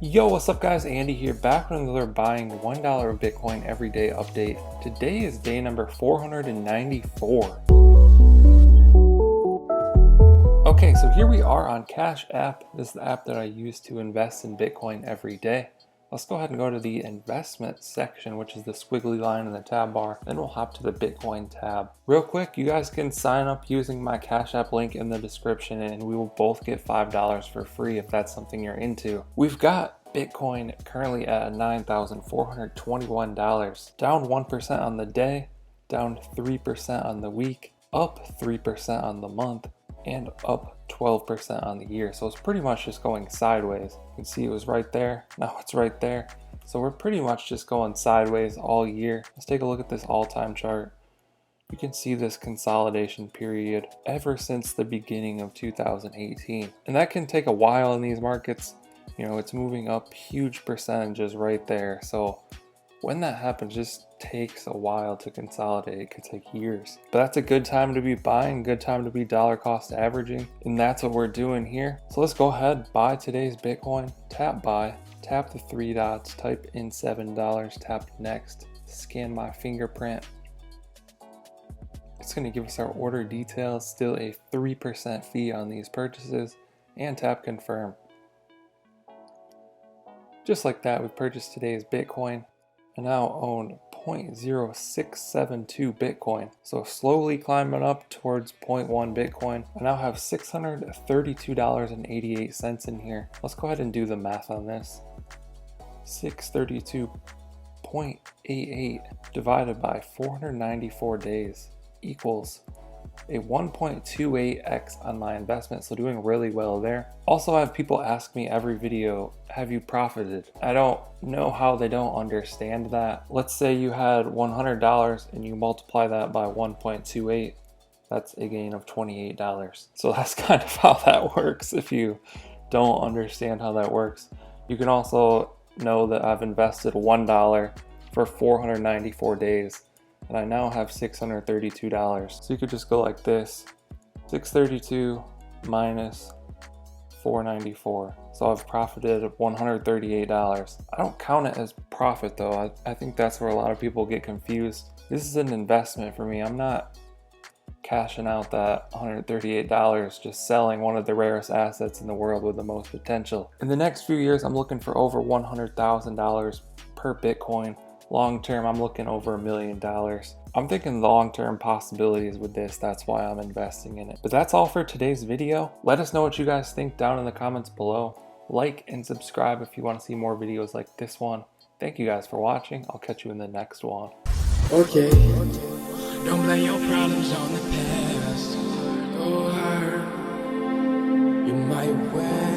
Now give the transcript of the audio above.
Yo, what's up guys? Andy here, back with another buying $1 Bitcoin everyday update. Today is day number 494. Okay, so here we are on Cash App. This is the app that I use to invest in Bitcoin every day. Let's go ahead and go to the investment section, which is the squiggly line in the tab bar. Then we'll hop to the Bitcoin tab. Real quick, you guys can sign up using my Cash App link in the description and we will both get $5 for free if that's something you're into. We've got Bitcoin currently at $9,421, down 1% on the day, down 3% on the week, up 3% on the month, and up 12% on the year. So it's pretty much just going sideways. You can see it was right there, now it's right there. So we're pretty much just going sideways all year. Let's take a look at this all-time chart. You can see this consolidation period ever since the beginning of 2018. And that can take a while in these markets. You know, it's moving up huge percentages right there. So when that happens, just takes a while to consolidate. It could take years. But that's a good time to be buying, good time to be dollar cost averaging. And that's what we're doing here. So let's go ahead, buy today's Bitcoin, tap buy, tap the three dots, type in $7, tap next, scan my fingerprint. It's going to give us our order details, still a 3% fee on these purchases, and tap confirm. Just like that, we purchased today's Bitcoin. I now own 0.0672 Bitcoin. So slowly climbing up towards 0.1 Bitcoin. I now have $632.88 in here. Let's go ahead and do the math on this. 632.88 divided by 494 days equals a 1.28x on my investment, so doing really well there. Also, I have people ask me every video, have you profited? I don't know how they don't understand that. Let's say you had $100 and you multiply that by 1.28, that's a gain of $28. So that's kind of how that works if you don't understand how that works. You can also know that I've invested $1 for 494 days. And I now have $632. So you could just go like this, 632 minus 494. So I've profited $138. I don't count it as profit though. I think that's where a lot of people get confused. This is an investment for me. I'm not cashing out that $138 just selling one of the rarest assets in the world with the most potential. In the next few years, I'm looking for over $100,000 per Bitcoin. Long term, I'm looking over $1 million. I'm thinking long-term possibilities with this. That's why I'm investing in it. But that's all for today's video. Let us know what you guys think down in the comments below. Like and subscribe if you want to see more videos like this one. Thank you guys for watching. I'll catch you in the next one. Okay. Don't blame your problems on the past. Go hard. You might wear